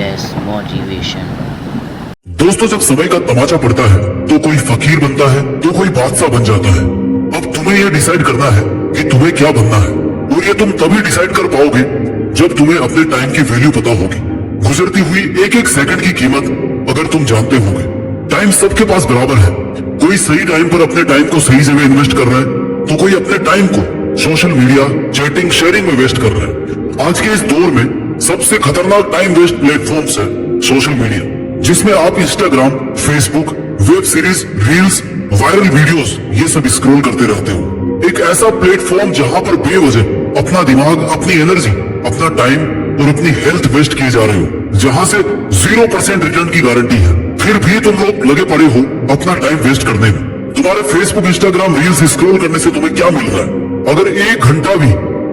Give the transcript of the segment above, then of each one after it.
S motivation. दोस्तों, जब समय का तमाचा पड़ता है तो कोई फकीर बनता है तो कोई बादशाह बन जाता है। अब तुम्हें यह डिसाइड करना है कि तुम्हें क्या बनना है, और ये तुम तभी डिसाइड कर पाओगे जब तुम्हें अपने टाइम की वैल्यू पता होगी। गुजरती हुई एक एक सेकंड की कीमत अगर तुम जानते होगे। टाइम सबके पास बराबर है। कोई सही टाइम पर अपने टाइम को सही जगह इन्वेस्ट कर रहा है तो कोई अपने टाइम को सोशल मीडिया, चैटिंग, शेयरिंग में वेस्ट कर रहा है। आज के इस दौर में सबसे खतरनाक टाइम वेस्ट प्लेटफॉर्म्स है सोशल मीडिया, जिसमें आप Instagram, Facebook, web series, reels, viral videos ये सब स्क्रॉल करते रहते हो। एक ऐसा प्लेटफॉर्म जहां पर बेवजह अपना दिमाग, अपनी एनर्जी, अपना टाइम और अपनी हेल्थ वेस्ट किए जा रहे हो, जहां से 0% रिटर्न की गारंटी है। फिर भी तुम लोग लगे पड़े हो अपना टाइम वेस्ट करने में। तुम्हारे फेसबुक, इंस्टाग्राम, रील्स स्क्रॉल करने से तुम्हें क्या मिल रहा है? अगर 1 घंटा भी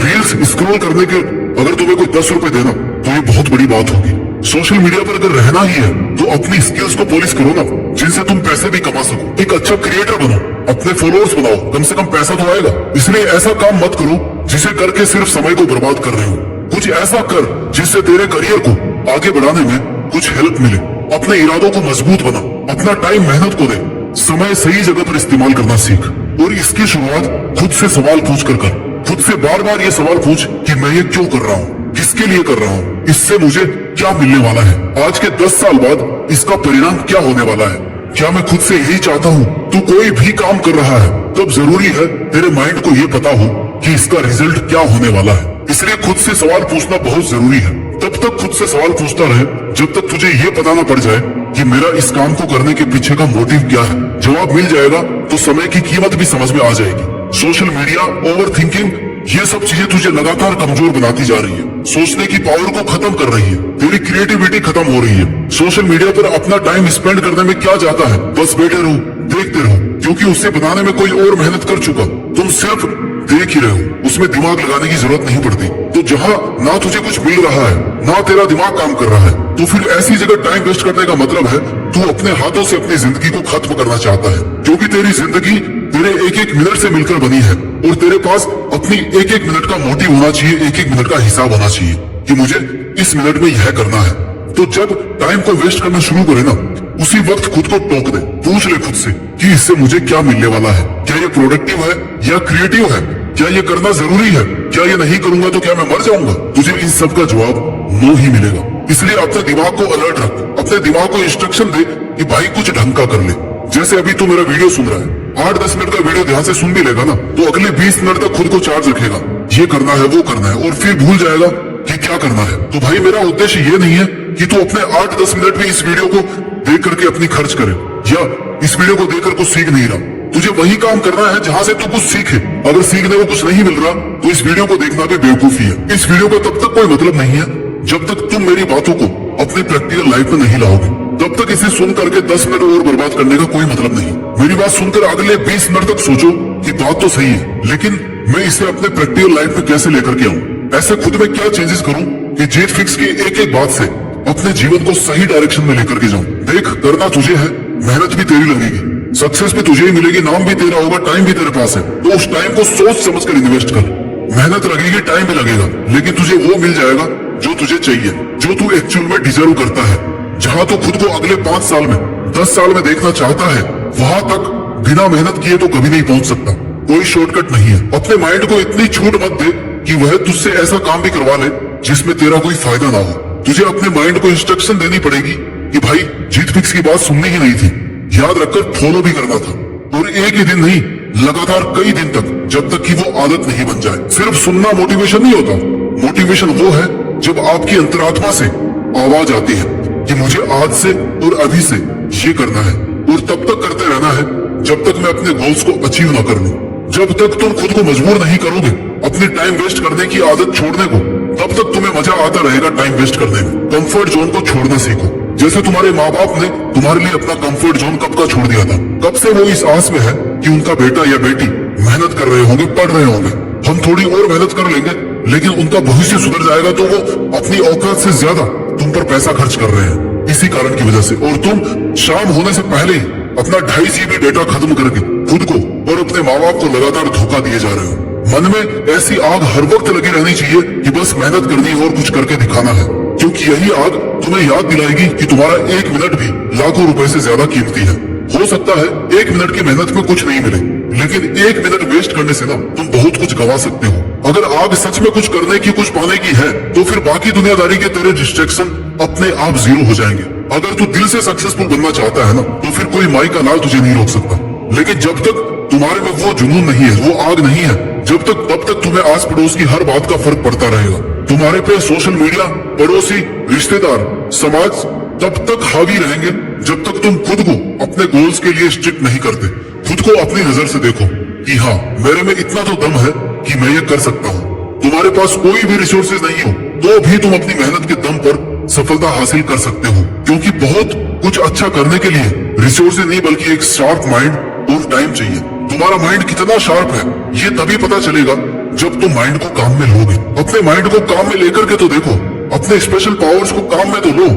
रील्स स्क्रॉल करने के अगर तुम्हें कोई 10 रुपए देना तो ये बहुत बड़ी बात होगी। सोशल मीडिया पर अगर रहना ही है तो अपनी स्किल्स को पॉलिश करो ना, जिनसे तुम पैसे भी कमा सको। एक अच्छा क्रिएटर बनो, अपने फॉलोअर्स बनाओ, कम से कम पैसा तो आएगा। इसलिए ऐसा काम मत करो जिसे करके सिर्फ समय को बर्बाद कर रहे हो। कुछ ऐसा कर जिससे तेरे करियर को आगे बढ़ाने में कुछ हेल्प मिले। अपने इरादों को मजबूत बना, अपना टाइम मेहनत को दे, समय सही जगह पर इस्तेमाल करना सीख। और इसकी शुरुआत खुद से सवाल पूछ कर कर। खुद से बार बार ये सवाल पूछ कि मैं ये क्यों कर रहा हूँ, किसके लिए कर रहा हूँ, इससे मुझे क्या मिलने वाला है, आज के 10 साल बाद इसका परिणाम क्या होने वाला है। क्या मैं खुद से यही चाहता हूँ? तू कोई भी काम कर रहा है तब जरूरी है तेरे माइंड को ये पता हो कि इसका रिजल्ट क्या होने वाला है। इसलिए खुद से सवाल पूछना बहुत जरूरी है। तब तक खुद से सवाल पूछता रहे जब तक तुझे ये पता ना पड़ जाए कि मेरा इस काम को करने के पीछे का मोटिव क्या है। जवाब मिल जाएगा तो समय की कीमत भी समझ में आ जाएगी। सोशल मीडिया, ओवर थिंकिंग, ये सब चीजें तुझे लगातार कमजोर बनाती जा रही है। सोचने की पावर को खत्म कर रही है। तेरी क्रिएटिविटी खत्म हो रही है। सोशल मीडिया पर अपना टाइम स्पेंड करने में क्या जाता है? बस बैठे रहो, देखते रहो, क्योंकि उसे बनाने में कोई और मेहनत कर चुका। तुम सिर्फ देख ही रहे हो, उसमें दिमाग लगाने की जरूरत नहीं पड़ती। तो जहाँ ना तुझे कुछ मिल रहा है ना तेरा दिमाग काम कर रहा है, तो फिर ऐसी जगह टाइम वेस्ट करने का मतलब है तू अपने हाथों से अपनी जिंदगी को खत्म करना चाहता है। क्योंकि तेरी जिंदगी तेरे एक एक मिनट से मिलकर बनी है, और तेरे पास अपनी एक एक मिनट का मोटिव होना चाहिए, एक एक मिनट का हिसाब होना चाहिए कि मुझे इस मिनट में यह करना है। तो जब टाइम को वेस्ट करना शुरू करे ना, उसी वक्त खुद को टोक दे। पूछ ले खुद से कि इससे मुझे क्या मिलने वाला है। क्या ये प्रोडक्टिव है या क्रिएटिव है? क्या ये करना जरूरी है? क्या ये नहीं करूंगा तो क्या मैं मर जाऊंगा? तुझे इन सब का जवाब नो ही मिलेगा। इसलिए अपने दिमाग को अलर्ट रख, अपने दिमाग को इंस्ट्रक्शन दे कि भाई कुछ ढंग का कर ले। जैसे अभी तू मेरा वीडियो सुन रहा है, 8-10 मिनट का वीडियो ध्यान से सुन भी लेगा ना, तो अगले 20 मिनट तक खुद को चार्ज रखेगा। ये करना है, वो करना है, और फिर भूल जाएगा कि क्या करना है। तो भाई मेरा उद्देश्य ये नहीं है कि तू अपने 8-10 मिनट में इस वीडियो को देख करके अपनी खर्च करे, या इस वीडियो को देखकर कुछ सीख नहीं रहा। तुझे वही काम करना है जहाँ से तू कुछ सीखे। अगर सीखने को कुछ नहीं मिल रहा तो इस वीडियो को देखना भी बेवकूफी है। इस वीडियो का तब तक कोई मतलब नहीं है जब तक तुम मेरी बातों को अपनी प्रैक्टिकल लाइफ में नहीं लाओगे। तब तक इसे सुन करके 10 मिनट और बर्बाद करने का कोई मतलब नहीं। मेरी बात सुनकर अगले 20 मिनट तक सोचो कि बात तो सही है, लेकिन मैं इसे अपने प्रैक्टिकल लाइफ में कैसे लेकर के आऊँ। ऐसे खुद में क्या चेंजेस करूँ कि जेट फिक्स की एक एक बात से अपने जीवन को सही डायरेक्शन में लेकर के जाऊँ। देख, करना तुझे है, मेहनत भी तेरी लगेगी, सक्सेस भी तुझे ही मिलेगी, नाम भी तेरा होगा, टाइम भी तेरे पास है। तो उस टाइम को सोच समझ कर इन्वेस्ट कर। मेहनत लगेगी, टाइम भी लगेगा, लेकिन तुझे वो मिल जाएगा जो तुझे चाहिए, जो तू एक्चुअल में डिजर्व करता है। जहाँ तू खुद को अगले 5 साल में, 10 साल में देखना चाहता है, वहां तक बिना मेहनत किए तो कभी नहीं पहुंच सकता। कोई शॉर्टकट नहीं है। अपने माइंड को इतनी छूट मत दे कि वह तुझसे ऐसा काम भी करवा ले जिसमें तेरा कोई फायदा ना हो। तुझे अपने माइंड को इंस्ट्रक्शन देनी पड़ेगी कि भाई जीत फिक्स की बात सुननी ही नहीं थी, याद रखकर फॉलो भी करना था। और एक ही दिन नहीं, लगातार कई दिन तक, जब तक कि वो आदत नहीं बन जाए। सिर्फ सुनना मोटिवेशन नहीं होता। मोटिवेशन वो है जब आपकी अंतरात्मा से आवाज आती है कि मुझे आज से और अभी से ये करना है, और तब तक करते रहना है जब तक मैं अपने गोल्स को अचीव ना कर लूं। जब तक तुम खुद को मजबूर नहीं करोगे अपनी टाइम वेस्ट करने की आदत छोड़ने को, तब तक तुम्हें मजा आता रहेगा टाइम वेस्ट करने में। कंफर्ट जोन को छोड़ना सीखो। जैसे तुम्हारे माँ बाप ने तुम्हारे लिए अपना कंफर्ट जोन कब का छोड़ दिया था। कब से वो इस आस में है कि उनका बेटा या बेटी मेहनत कर रहे होंगे, पढ़ रहे होंगे, हम थोड़ी और मेहनत कर लेंगे, लेकिन उनका भविष्य सुधर जाएगा तो वो अपनी औकात से ज्यादा तुम पर पैसा खर्च कर रहे हैं इसी कारण की वजह से। और तुम शाम होने से पहले ही अपना 2.5 GB डेटा खत्म करके खुद को और अपने माँ बाप को लगातार धोखा दिए जा रहे हो। मन में ऐसी आग हर वक्त लगी रहनी चाहिए कि बस मेहनत करनी है और कुछ करके दिखाना है। क्योंकि यही आग तुम्हें याद दिलाएगी कि तुम्हारा एक मिनट भी लाखों रुपए से ज्यादा कीमती है। हो सकता है एक मिनट की मेहनत में कुछ नहीं मिले, लेकिन एक मिनट वेस्ट करने से ना तुम बहुत कुछ गवा सकते हो। अगर आग सच में कुछ करने की, कुछ पाने की है, तो फिर बाकी दुनियादारी के तेरे डिस्ट्रैक्शन अपने आप जीरो हो जाएंगे। अगर तू दिल से सक्सेसफुल बनना चाहता है ना, तो फिर कोई माई का लाल तुझे नहीं रोक सकता। लेकिन जब तक तुम्हारे में वो जुनून नहीं है, वो आग नहीं है, तब तक तुम्हें आस पड़ोस की हर बात का फर्क पड़ता रहेगा। तुम्हारे पे सोशल मीडिया, पड़ोसी, रिश्तेदार, समाज तब तक हावी रहेंगे जब तक तुम खुद को अपने गोल्स के लिए स्ट्रिक्ट नहीं करते। खुद को अपनी नजर से देखो कि हाँ, मेरे में इतना तो दम है कि मैं ये कर सकता हूँ। तुम्हारे पास कोई भी रिसोर्सेज नहीं हो तो भी तुम अपनी मेहनत के दम पर सफलता हासिल कर सकते हो, क्योंकि बहुत कुछ अच्छा करने के लिए रिसोर्सेज नहीं बल्कि एक शार्प माइंड और टाइम चाहिए। तुम्हारा माइंड कितना शार्प है ये तभी पता चलेगा जब तुम माइंड को काम में लोगे। अपने माइंड को काम में लेकर के तो देखो, अपने स्पेशल पावर्स को काम में तो लो।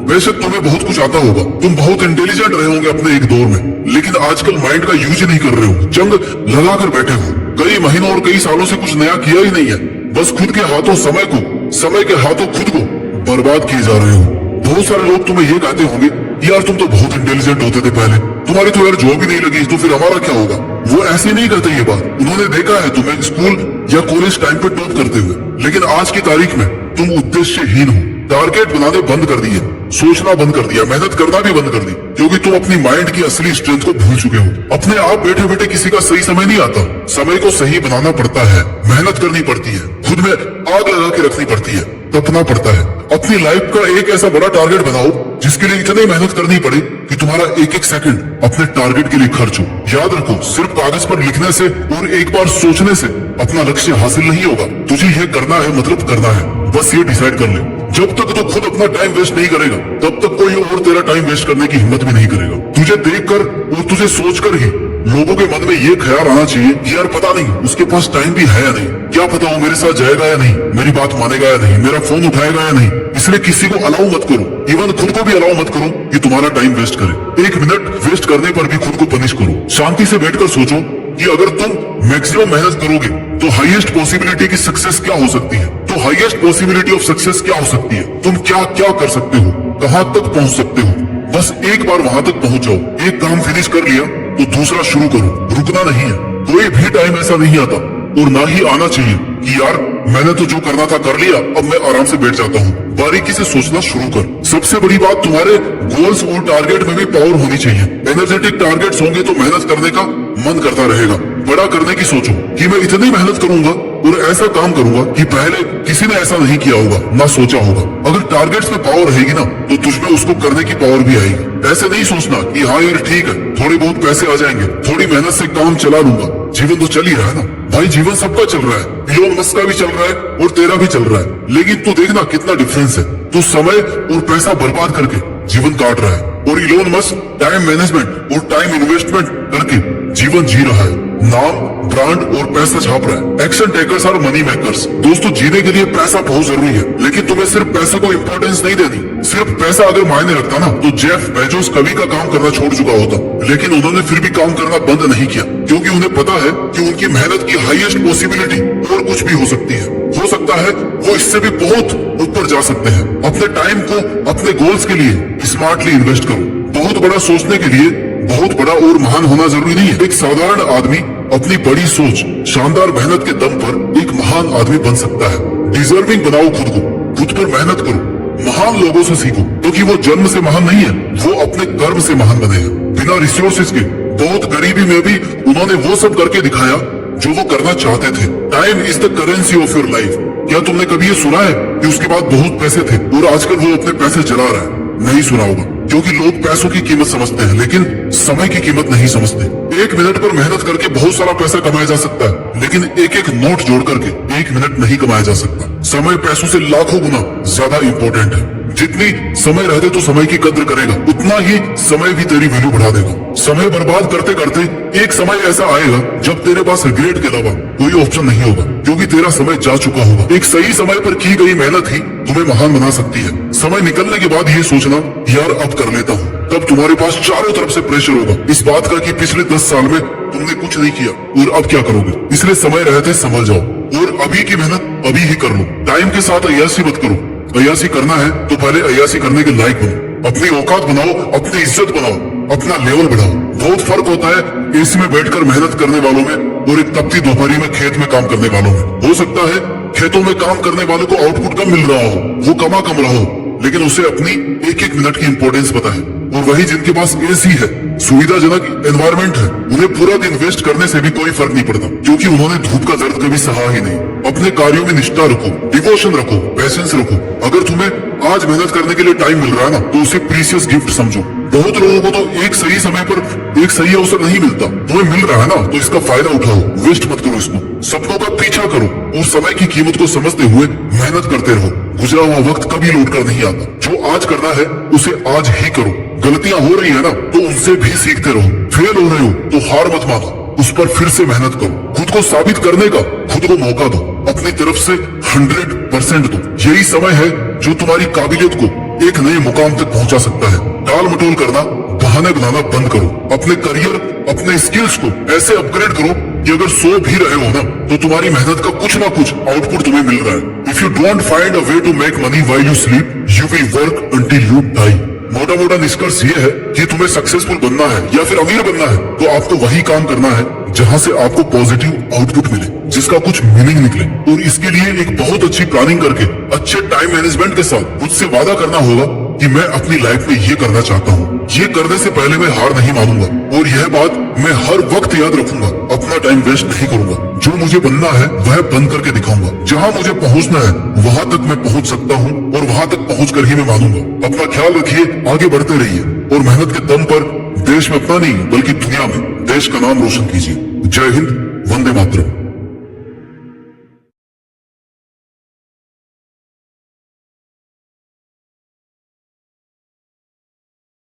वैसे तुम्हें बहुत कुछ आता होगा, तुम बहुत इंटेलिजेंट रहे होंगे अपने एक दौर में, लेकिन आजकल माइंड का यूज ही नहीं कर रहे हो, जंग लगा कर बैठे हो। कई महीनों और कई सालों से कुछ नया किया ही नहीं है, बस खुद के हाथों समय के हाथों खुद को बर्बाद किए जा रहे हो। बहुत सारे लोग तुम्हें ये कहते होंगे, यार तुम तो बहुत इंटेलिजेंट होते थे पहले, तुम्हारी तो यार जॉब ही नहीं लगी, तो फिर हमारा क्या होगा। वो ऐसे नहीं करते ये बात, उन्होंने देखा है तुम्हें स्कूल या कॉलेज टाइम पे टॉप करते हुए, लेकिन आज की तारीख में तुम उद्देश्यहीन हो। टारगेट बनाने बंद कर दिए, सोचना बंद कर दिया, मेहनत करना भी बंद कर दी, क्योंकि तुम अपनी माइंड की असली स्ट्रेंथ को भूल चुके हो। अपने आप बैठे बैठे किसी का सही समय नहीं आता, समय को सही बनाना पड़ता है, मेहनत करनी पड़ती है, खुद में आग लगा के रखनी पड़ती है, तपना पड़ता है। अपनी लाइफ का एक ऐसा बड़ा टारगेट बनाओ जिसके लिए इतनी मेहनत करनी पड़े कि तुम्हारा एक एक सेकंड अपने टारगेट के लिए खर्च हो। याद रखो, सिर्फ कागज पर लिखने से और एक बार सोचने से अपना लक्ष्य हासिल नहीं होगा। तुझे ये करना है, मतलब करना है, बस ये डिसाइड कर ले। जब तक तो खुद अपना टाइम वेस्ट नहीं करेगा, तब तक कोई और तेरा टाइम वेस्ट करने की हिम्मत भी नहीं करेगा। तुझे देखकर और तुझे सोचकर ही लोगों के मन में ये ख्याल आना चाहिए कि यार पता नहीं उसके पास टाइम भी है या नहीं, क्या पता वो मेरे साथ जाएगा या नहीं, मेरी बात मानेगा या नहीं, मेरा फोन उठाएगा या नहीं। इसलिए किसी को अलाउ मत करो, इवन खुद को भी अलाउ मत करो कि तुम्हारा टाइम वेस्ट करे। एक मिनट वेस्ट करने पर भी खुद को पनिश करो। शांति से बैठकर सोचो कि अगर तुम मैक्सिमम मेहनत करोगे तो हाईएस्ट पॉसिबिलिटी की सक्सेस क्या हो सकती है, तो हाईएस्ट पॉसिबिलिटी ऑफ सक्सेस क्या हो सकती है, तुम क्या क्या कर सकते हो, कहाँ तक पहुँच सकते हो। बस एक बार वहां तक पहुंच जाओ। एक काम फिनिश कर लिया तो दूसरा शुरू करो, रुकना नहीं है। कोई भी टाइम ऐसा नहीं आता और ना ही आना चाहिए कि यार मैंने तो जो करना था कर लिया, अब मैं आराम से बैठ जाता हूँ। बारीकी से सोचना शुरू कर। सबसे बड़ी बात, तुम्हारे गोल्स और टारगेट में भी पावर होनी चाहिए। एनर्जेटिक टारगेट्स होंगे तो मेहनत करने का मन करता रहेगा। बड़ा करने की सोचो कि मैं इतनी मेहनत करूंगा और ऐसा काम करूंगा कि पहले किसी ने ऐसा नहीं किया होगा, ना सोचा होगा। अगर टारगेट्स में पावर रहेगी ना, तो तुझमें उसको करने की पावर भी आएगी। ऐसे नहीं सोचना कि हाँ यार ठीक है, थोड़े बहुत पैसे आ जाएंगे, थोड़ी मेहनत से काम चला लूंगा। जीवन तो चल ही रहा है ना भाई, जीवन सबका चल रहा है। इलोन मस्क का भी चल रहा है और तेरा भी चल रहा है, लेकिन तू देखना कितना डिफरेंस है। तू समय और पैसा बर्बाद करके जीवन काट रहा है, और इलोन मस्क टाइम मैनेजमेंट और टाइम इन्वेस्टमेंट करके जीवन जी रहा है। नाम, ब्रांड और पैसा छाप रहा है। एक्शन टेकर्स और मनी मेकर्स। दोस्तों, जीने के लिए पैसा बहुत जरूरी है, लेकिन तुम्हें सिर्फ पैसे को इंपॉर्टेंस नहीं देनी। सिर्फ पैसा अगर मायने रखता ना, तो जेफ बेजोस कभी का काम करना छोड़ चुका होता, लेकिन उन्होंने फिर भी काम करना बंद नहीं किया, क्योंकि उन्हें पता है कि उनकी मेहनत की हाईएस्ट पॉसिबिलिटी और कुछ भी हो सकती है। हो सकता है वो इससे भी बहुत ऊपर जा सकते हैं। अपने टाइम को अपने गोल्स के लिए स्मार्टली इन्वेस्ट करो। बहुत बड़ा सोचने के लिए बहुत बड़ा और महान होना जरूरी नहीं है। एक साधारण आदमी अपनी बड़ी सोच, शानदार मेहनत के दम पर एक महान आदमी बन सकता है। डिजर्विंग बनाओ खुद को, खुद पर मेहनत करो। महान लोगों से सीखो, क्योंकि वो जन्म से महान नहीं है, वो अपने कर्म से महान बने हैं। बिना रिसोर्सेज के, बहुत गरीबी में भी उन्होंने वो सब करके दिखाया जो वो करना चाहते थे। Time is the currency of your life. क्या तुमने कभी ये सुना है कि उसके बाद बहुत पैसे थे और आजकल वो अपने पैसे चला रहा है? नहीं सुना होगा, क्योंकि लोग पैसों की कीमत समझते हैं, लेकिन समय की कीमत नहीं समझते। एक मिनट पर मेहनत करके बहुत सारा पैसा कमाया जा सकता है, लेकिन एक एक नोट जोड़ करके एक मिनट नहीं कमाया जा सकता। समय पैसों से लाखों गुना ज्यादा इंपॉर्टेंट है। जितनी समय रहते तो समय की कद्र करेगा, उतना ही समय भी तेरी वैल्यू बढ़ा देगा। समय बर्बाद करते करते एक समय ऐसा आएगा जब तेरे पास रिग्रेट के अलावा कोई ऑप्शन नहीं होगा, क्योंकि तेरा समय जा चुका होगा। एक सही समय पर की गई मेहनत ही तुम्हें महान बना सकती है। समय निकलने के बाद ये सोचना, यार अब कर लेता हूँ, तब तुम्हारे पास चारों तरफ से प्रेशर होगा इस बात का कि पिछले 10 साल में तुमने कुछ नहीं किया और अब क्या करोगे। इसलिए समय रहते संभल जाओ और अभी की मेहनत अभी ही कर लो। टाइम के साथ अय्यासी मत करो। अय्यासी करना है तो पहले अय्यासी करने के लायक बनो, अपनी औकात बनाओ, अपनी इज्जत बनाओ, अपना लेवल बढ़ाओ। बहुत फर्क होता है एसी में बैठकर मेहनत करने वालों में और एक तपती दोपहरी में खेत में काम करने वालों में। हो सकता है खेतों में काम करने वाले को आउटपुट कम मिल रहा हो, वो कम रहा हो, लेकिन उसे अपनी एक एक मिनट की इंपॉर्टेंस पता है। और वही जिनके पास एसी है, सुविधाजनक एनवायरमेंट है, उन्हें पूरा दिन वेस्ट करने से भी कोई फर्क नहीं पड़ता, क्योंकि उन्होंने धूप का दर्द कभी सहा ही नहीं। अपने कार्यों में निष्ठा रखो, डिवोशन रखो, पेशेंस रखो। अगर तुम्हें आज मेहनत करने के लिए टाइम मिल रहा है ना, तो उसे प्रीशियस गिफ्ट समझो। बहुत लोगों को तो एक सही समय पर एक सही अवसर नहीं मिलता, तुम्हें मिल रहा है ना, तो इसका फायदा उठाओ, वेस्ट मत करो इसको। सपनों का पीछा करो और समय की कीमत को समझते हुए मेहनत करते रहो। गुजरा हुआ वक्त कभी लौट कर नहीं आता। जो आज करना है उसे आज ही करो। गलतियां हो रही है ना, तो उनसे भी सीखते रहो। फेल हो रहे हो तो हार मत मानो, उस पर फिर से मेहनत करो। खुद को साबित करने का खुद को मौका दो, अपनी तरफ से 100% दो। यही समय है जो तुम्हारी काबिलियत को एक नए मुकाम तक पहुंचा सकता है। टाल मटोल करना, बहाने बनाना बंद करो। अपने करियर, अपने स्किल्स को ऐसे अपग्रेड करो कि अगर सो भी रहे हो ना, तो तुम्हारी मेहनत का कुछ ना कुछ आउटपुट तुम्हें मिल रहा है। If you don't find a way to make money while you sleep, you will work until you die. मोटा मोटा निष्कर्ष ये है कि तुम्हें सक्सेसफुल बनना है या फिर अमीर बनना है, तो आपको वही काम करना है जहां से आपको पॉजिटिव आउटपुट मिले, जिसका कुछ मीनिंग निकले। और इसके लिए एक बहुत अच्छी प्लानिंग करके, अच्छे टाइम मैनेजमेंट के साथ खुद से वादा करना होगा कि मैं अपनी लाइफ में ये करना चाहता हूँ। ये करने से पहले मैं हार नहीं मानूंगा, और यह बात मैं हर वक्त याद रखूंगा। अपना टाइम वेस्ट नहीं करूंगा। जो मुझे बनना है वह बन करके दिखाऊंगा। जहाँ मुझे पहुँचना है वहां तक मैं पहुँच सकता हूँ, और वहां तक पहुँच कर ही मैं मानूंगा। अपना ख्याल रखिए, आगे बढ़ते रहिए, और मेहनत के दम पर देश में अपना नहीं बल्कि दुनिया में देश का नाम रोशन कीजिए। जय हिंद, वंदे मातरम।